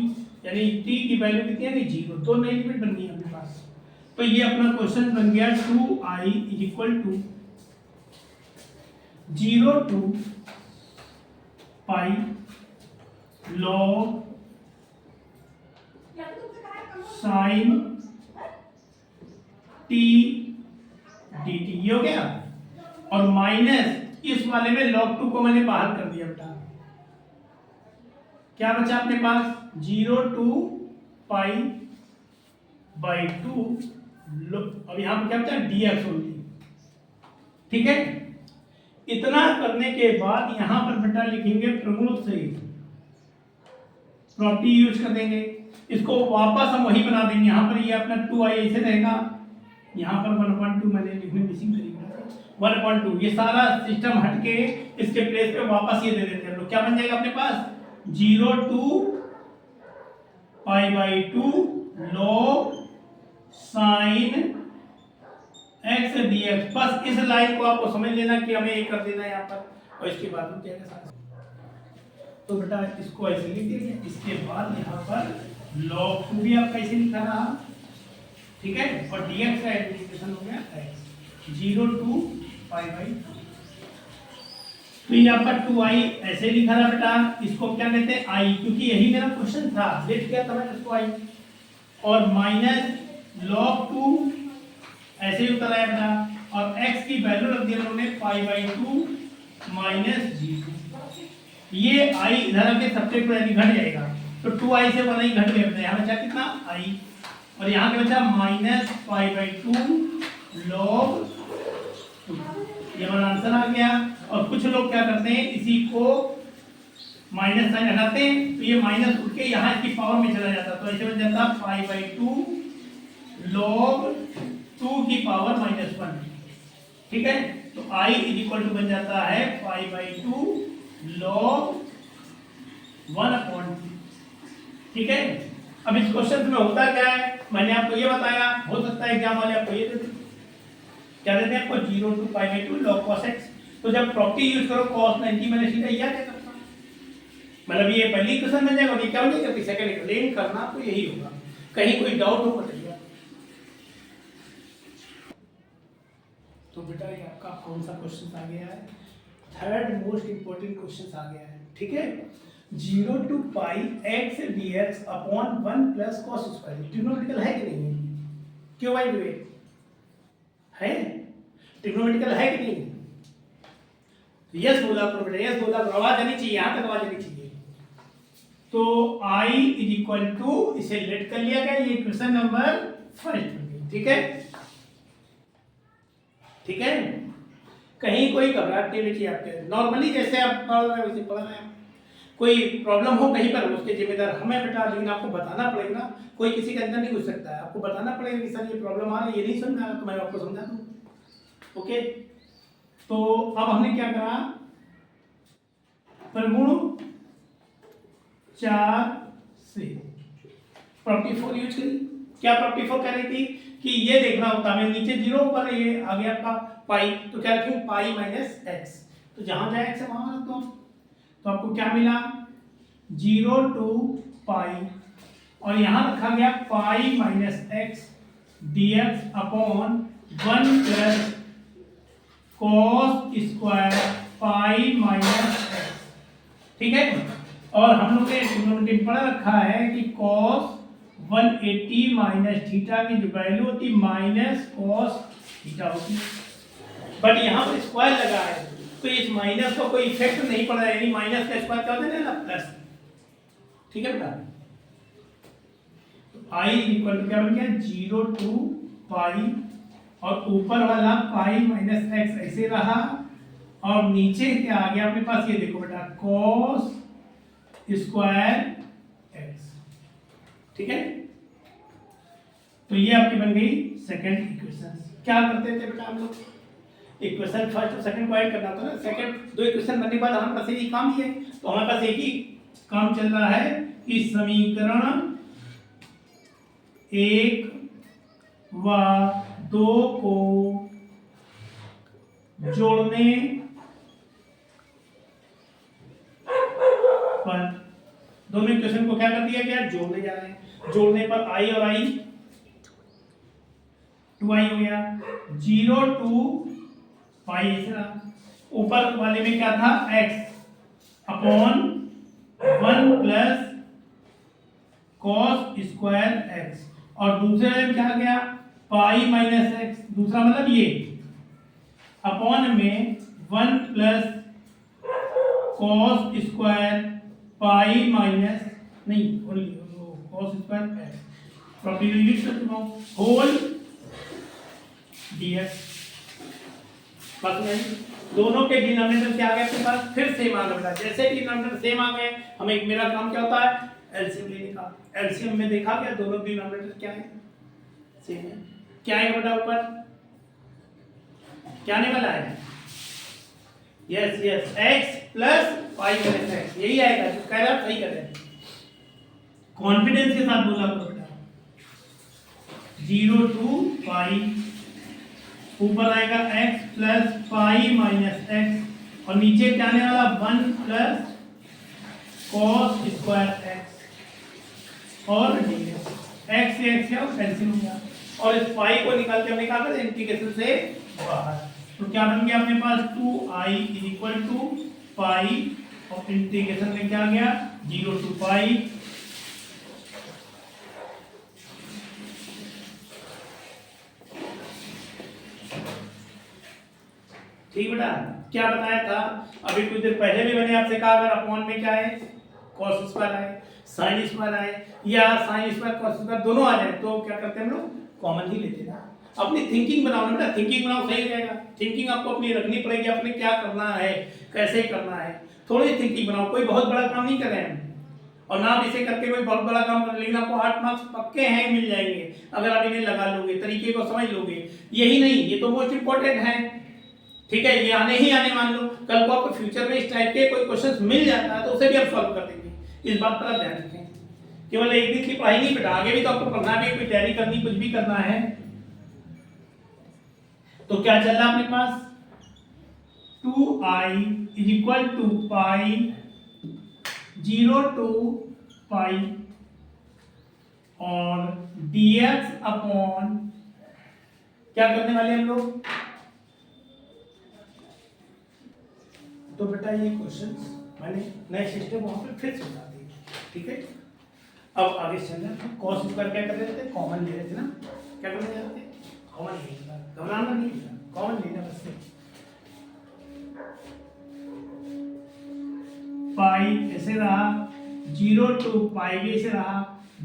S1: यानी t की वैल्यू कितनी है 0, तो नई लिमिट बन गई अपने पास। तो ये अपना क्वेश्चन बन गया 2i is equal to 0 to pi log sine t dt, ये हो गया। और माइनस इस वाले में log 2 को मैंने बाहर कर दिया बेटा, क्या बचा अपने पास 0 टू पाई बाई 2, अब यहाँ पर क्या बचा dx ओनली, ठीक है। इतना करने के बाद यहाँ पर बेटा लिखेंगे प्रमुख से प्रॉपर्टी यूज कर देंगे, इसको वापस हम वही बना देंगे। यहाँ पर ये अपना 2i ऐसे रहेगा, यहाँ पर 1/2 मैंने लिखने मिसिंग करी 1/2, ये सारा सिस्टम हटके इसके प्लेस पे वापस ये दे देते हैं हम लोग, क्या बन जाएगा अपने पास 0 to π/2 log sine x dx। बस इस लाइन को आपको समझ लेना कि हमें ये कर देना है यहाँ पर, और इसके बाद में क्या है, तो बेटा इसको ऐसे लिख देंगे। इसके बाद यहाँ पर log 2 भी आप कैसे लिखा रहा, ठीक है, और dx का इंटीग्रेशन हो गया x 0 टू π/2। तो यहाँ पर 2i ऐसे लिखा रहा बेटा, इसको क्या कहते हैं i, क्योंकि यही मेरा क्वेश्चन था, लिख किया था मैंने इसको i, और माइनस log 2 ऐसे ही उतर आया बेटा, और x की वैल्यू रख दी हम लोगों ने π/2 माइनस 0। ये i इधर आके सब्जेक्ट वैल्यू घट जाएगा, तो 2i से 1i घट गया, यहाँ बचा कितना i, और यहाँ पे बचा माइनस π/2 log 2, ये हमारा आंसर आ गया। और कुछ लोग क्या करते हैं, इसी को माइनस साइन हटाते हैं, तो ये माइनस उठ के यहाँ की पावर में चला जाता, तो ऐसे बन जाता π/2 log 2 की पावर -1, ठीक है। तो i इज इक्वल टू बन जाता है π/2 log 1/2, ठीक है। अब इस क्वेश्चन में होता क्या है, मैंने आपको ये बताया, हो सकता है एग्जाम वाले आपको ये देते हैं, क्या देते हैं आपको 0 टू π/2 log cos x। तो जब प्रॉपर्टी यूज करो cos 90 मैंने सीधा यह क्या करता, मतलब ये पहली क्वेश्चन बन जाएगा, और ये क्या हो जाएगा सेकंड एक्सप्लेन करना आपको यही होगा, कहीं कोई डाउट हो बताइए। तो बेटा ये आपका कौन सा क्वेश्चन आ गया है, थर्ड मोस्ट इंपोर्टेंट क्वेश्चन आ गया है, ठीक है। 0 to pi x dx upon 1 plus cos square, trigonometrical है कि नहीं है, क्यों भाई विवेक है, ट्रिग्नोमेट्रिकल है कि नहीं, यस बोला करो बेटा, यस बोला करो, आवाज आनी चाहिए, यहाँ तक आवाज आनी चाहिए। तो i इज इक्वल टू, इसे लेट कर लिया गया, ये क्वेश्चन नंबर फर्स्ट, ठीक है, ठीक है। कहीं कोई घबराहट नहीं चाहिए आपके, नॉर्मली जैसे आप पढ़ रहे हैं वैसे पढ़ रहे हैं, कोई प्रॉब्लम हो कहीं पर उसके जिम्मेदार हमें बेटा, लेकिन आपको बताना पड़ेगा, कोई किसी के अंदर नहीं घुस सकता है, आपको बताना पड़ेगा कि सर ये प्रॉब्लम आ रही है, ये नहीं समझ आ रहा तो मैं आपको समझा दूँ, ओके। तो अब हमने क्या करा, प्रगुण 4 से प्रॉपर्टी 4 यूज करी। क्या प्रॉपर्टी 4 कह रही थी कि ये देखना होता है, नीचे 0 पर ये आ गया आपका पाई, तो क्या रखेंगे पाई माइनस एक्स, तो जहां जाए एक्स वहां रख दो, तो आपको क्या मिला 0 टू पाई, और यहां रखा गया पाई minus X dx upon 1 plus cos square pi minus X, ठीक है। और हम लोग ने ट्रिग्नोमेट्री पढ़ा रखा है कि cos 180 माइनस थीटा की जो वैल्यू होती माइनस cos थीटा होती, बट यहाँ पर स्क्वायर लगा है तो इस माइनस का कोई इफेक्ट नहीं पड़ रहा है, यानी माइनस का स्क्वायर क्या होता है ना प्लस। ठीक है बेटा, आई इक्वल टू क्या बन गया 0 टू पाई और ऊपर वाला पाई माइनस एक्स ऐसे रहा और नीचे क्या आ गया अपने पास, ये देखो बेटा cos स्क्वायर एक्स। ठीक है, तो ये आपकी बन गई सेकंड इक्वेशन। क्या करते थे बेटा हम लोग, इक्वेशन फर्स्ट और सेकंड को ऐड करना होता है ना। सेकंड दो इक्वेशन बनने के बाद हमारे पास एक काम ही है, तो हमारे पास एक ही काम चल रहा है कि समीकरण 1 व 2 को जोड़ने पर, दोनों इक्वेशन को क्या कर दिया गया, जोड़ने जा रहे हैं। जोड़ने पर आई और आई 2i हो गया, 0 टू पाई ऐसा। ऊपर वाले में क्या था x upon 1 plus cos square x, और दूसरे में क्या गया पाई माइनस x, दूसरा मतलब ये अपॉन में 1 plus cos square pi minus नहीं cos स्क्वायर x प्रॉपर्टी लिख सकते हो होल dx। बस नहीं, दोनों के डिनोमिनेटर क्या आ गए आपके पास, फिर सेम आ गया। जैसे डिनोमिनेटर सेम आ गए, हमें मेरा काम क्या होता है एलसीएम लेने का। एलसीएम में देखा क्या दोनों डिनोमिनेटर क्या है, सेम है। क्या है बेटा ऊपर क्या आने वाला है, yes yes x plus pi minus x, यही आएगा जो कह रहा है, सही कर रहे हैं। कॉन्फिडेंस के साथ बोला करो बेटा, 0 टू पाई, ऊपर आएगा x plus pi minus X और नीचे क्या आने वाला 1 प्लस cos स्क्वायर x और dx। x से x क्या कैंसिल हो गया और इस पाई को निकाल के हमने कहा था इंटीग्रेशन से बाहर, तो क्या बन गया अपने पास 2i इक्वल टू पाई और इंटीग्रेशन में क्या गया 0 टू पाई। ठीक बेटा, क्या बताया था अभी कुछ देर पहले भी मैंने आपसे कहा अगर अपॉन में क्या है cos स्क्वायर आए sin स्क्वायर आए या sin स्क्वायर cos स्क्वायर दोनों आ जाए तो क्या करते हैं हम लोग कॉमन ही लेते हैं। अपनी थिंकिंग बनाओ ना बेटा, थिंकिंग बनाओ सही हो जाएगा। थिंकिंग आपको अपनी रखनी पड़ेगी, अपने क्या करना है कैसे करना है, थोड़ी थिंकिंग बनाओ। कोई बहुत बड़ा काम नहीं कर रहे हैं और ना आप इसे करके कोई बहुत बड़ा काम कर, लेकिन आपको 8 मार्क्स पक्के हैं मिल जाएंगे अगर आप इन्हें लगा लोगे, तरीके को समझ लोगे। यही नहीं, ये तो मोस्ट इंपॉर्टेंट है। ठीक है, ये आने ही आने, मान लो कल को आपको फ्यूचर में इस टाइप के कोई क्वेश्चन मिल जाता है तो उसे भी आप सॉल्व कर देंगे। इस बात पर आप ध्यान रखें। केवल एक दिन की पढ़ाई नहीं बेटा, आगे भी तो आपको पढ़ना भी, कोई तैयारी करनी, कुछ भी करना है। तो क्या चल रहा है अपने पास 2i equal to pi 0 to pi और dx अपॉन क्या करने वाले हम लोग, तो बेटा ये क्वेश्चंस मैंने नए सिस्टम वहां पे फिर से बता दिए। ठीक है, अब आगे चलना है। cos स्क्वायर क्या कर रहे थे, कॉमन ले रहे थे ना, क्या करने जा रहे थे कॉमन ले रहे थे, घबराना नहीं, कॉमन लेना बस से। पाई ऐसे रहा, 0 टू पाई भी ऐसे रहा,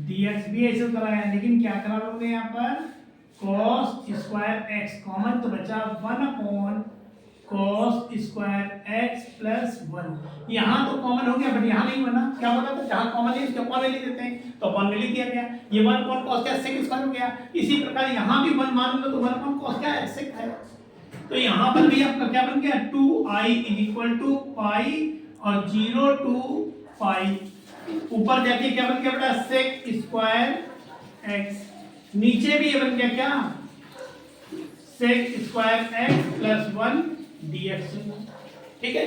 S1: dx भी ऐसे उतर आया, लेकिन क्या करा लोगे यहाँ पर cos स्क्वायर x कॉमन तो बचा 1 upon cos square x plus 1। यहाँ तो कॉमन हो गया बट यहाँ नहीं बना, क्या बना था जहाँ कॉमन है उसके अपॉन ले देते हैं, तो अपॉन ले दिया गया। ये 1 अपॉन cos क्या sec स्क्वायर हो गया। इसी प्रकार यहाँ भी 1 मान लो तो 1 अपॉन cos क्या है sec है। तो यहाँ पर भी आपका क्या बन गया 2i इक्वल टू पाई और 0 टू पाई, ऊपर जाके क्या बन गया बेटा sec स्क्वायर x, नीचे भी ये बन गया क्या sec square x plus 1 dx। ठीक है,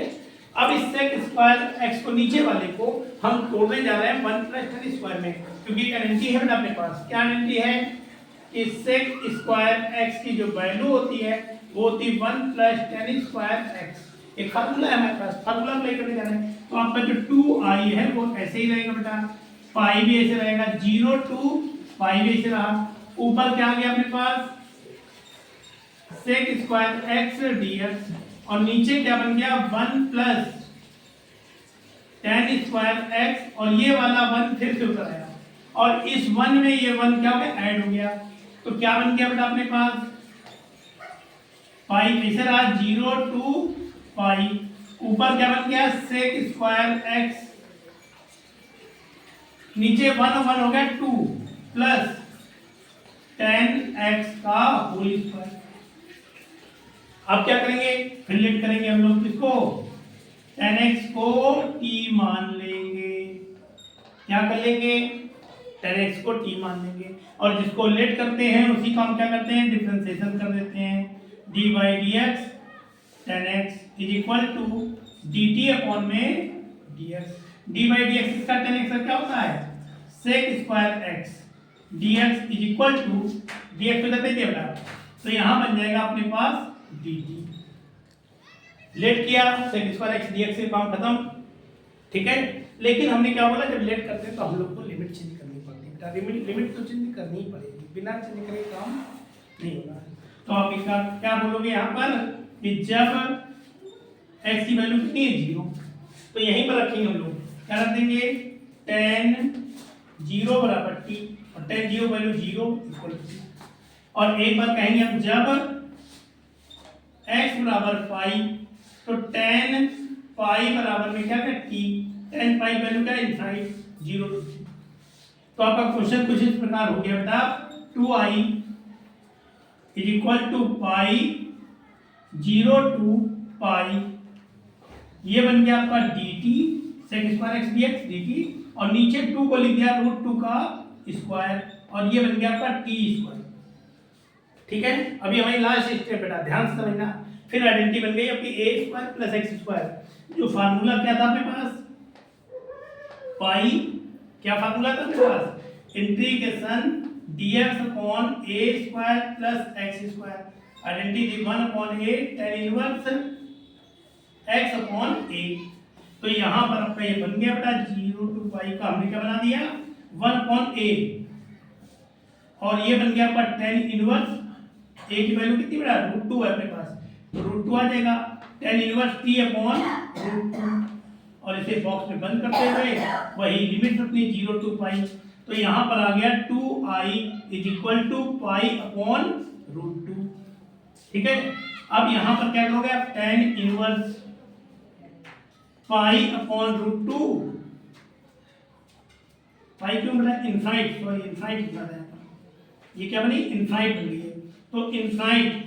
S1: अब इस sec स्क्वायर x को नीचे वाले को हम तोड़ने जा रहे हैं 1 प्लस tan स्क्वायर में, क्योंकि गारंटी है बेटा अपने पास। क्या गारंटी है कि sec स्क्वायर x की जो वैल्यू होती है वो होती 1 प्लस tan स्क्वायर x। एक फार्मूला है हमारे पास, फार्मूला अप्लाई करने जा रहे हैं। तो आपका जो 2i है वो ऐसे ही रहेगा बेटा, पाई भी ऐसे रहेगा, 0 टू पाई भी ऐसे रहा, ऊपर क्या आ गया अपने पास सेक स्क्वायर एक्स dx और नीचे क्या बन गया 1 प्लस tan स्क्वायर एक्स और ये वाला 1 फिर से उतर आया और इस 1 में ये 1 क्या हो गया ऐड हो गया तो क्या बन गया बेटा अपने पास पाई कैसे रहा 0 टू पाई ऊपर क्या बन गया सेक स्क्वायर एक्स नीचे 1 और 1 हो गया 2 प्लस tan x का होल स्क्वायर। अब क्या करेंगे फिर लेट करेंगे हम लोग किसको tan x को t मान लेंगे क्या कर लेंगे tan x को t मान लेंगे और जिसको लेट करते हैं उसी को हम क्या करते हैं डिफरेंशिएशन कर देते हैं dy dx tan x is equal to dt upon में dx dy dx इसका tan x का क्या होता है sec square x dx is equal to dx को करते हैं बेटा तो यहां बन जाएगा अपने पास dt लेट किया sec स्क्वायर x dx से काम खत्म ठीक है लेकिन हमने क्या बोला जब लेट करते हैं तो हम लोग को लिमिट चेंज करनी पड़ती है बेटा लिमिट तो चेंज करनी ही पड़ेगी बिना चेंज करे काम नहीं होगा तो आप इसका क्या बोलोगे यहाँ पर कि जब x की वैल्यू कितनी है 0 तो यहीं पर रखेंगे हम लोग क्या रख देंगे tan 0 बराबर t और tan 0 वैल्यू 0 इक्वल टू और एक बार कहेंगे हम जब x बराबर पाई तो tan पाई बराबर में क्या है t tan पाई वैल्यू क्या है इनफाइनाइट 0 टू t तो आपका क्वेश्चन कुछ इस प्रकार हो गया बेटा 2i is equal to pi 0 to pi ये बन गया आपका dt sec square x dx dt और नीचे 2 को लिख दिया √2 का स्क्वायर और ये बन गया आपका t स्क्वायर ठीक है अभी हमारी लास्ट स्टेप बेटा ध्यान से समझना फिर आइडेंटिटी बन गई आपकी a square plus x square जो फार्मूला क्या था अपने पास पाई क्या फार्मूला था अपने पास integration dx upon a square plus x square identity 1 upon a tan inverse x upon a तो यहाँ पर आपका ये बन गया बेटा 0 टू पाई का हमने क्या बना दिया 1 अपॉन a और ये बन गया आपका tan इनवर्स a की वैल्यू कितनी बेटा √2 है अपने पास तो √2 आ जाएगा tan इनवर्स t अपॉन √2 और इसे बॉक्स में बंद करते हुए वही लिमिट रखनी 0 टू पाई तो यहाँ पर आ गया 2i is equal to pi upon √2 ठीक है अब यहाँ पर क्या करोगे आप tan इनवर्स पाई अपॉन √2 पाई क्यों बोला इनफाइनाइट सॉरी इनफाइनाइट लिखा था ये क्या बनी इनफाइनाइट बन गई है तो infinite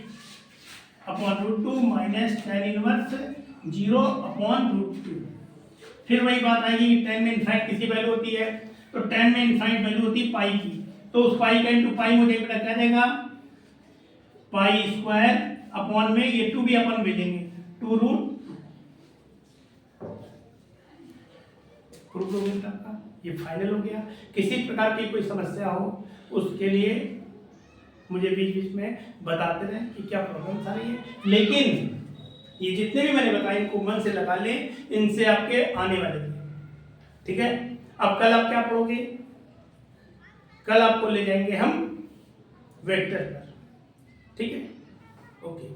S1: upon √2 minus tan inverse 0 upon √2 फिर वही बात आएगी कि tan में इनफाइनाइट किसी वैल्यू होती है तो tan में इनफाइनाइट वैल्यू होती है पाई की तो उस पाई का इनटू पाई मुझे बेटा क्या देगा पाई स्क्वायर अपॉन में ये 2 भी अपन भेजेंगे 2 √2 का ये फाइनल हो गया किसी प्रकार की कोई समस्या हो उसके लिए मुझे बीच बीच में बताते रहे कि क्या प्रॉब्लम आ रही है लेकिन ये जितने भी मैंने बताए इनको मन से लगा लें इनसे आपके आने वाले ठीक है अब कल आप क्या पढ़ोगे कल आपको ले जाएंगे हम वेक्टर पर ठीक है ओके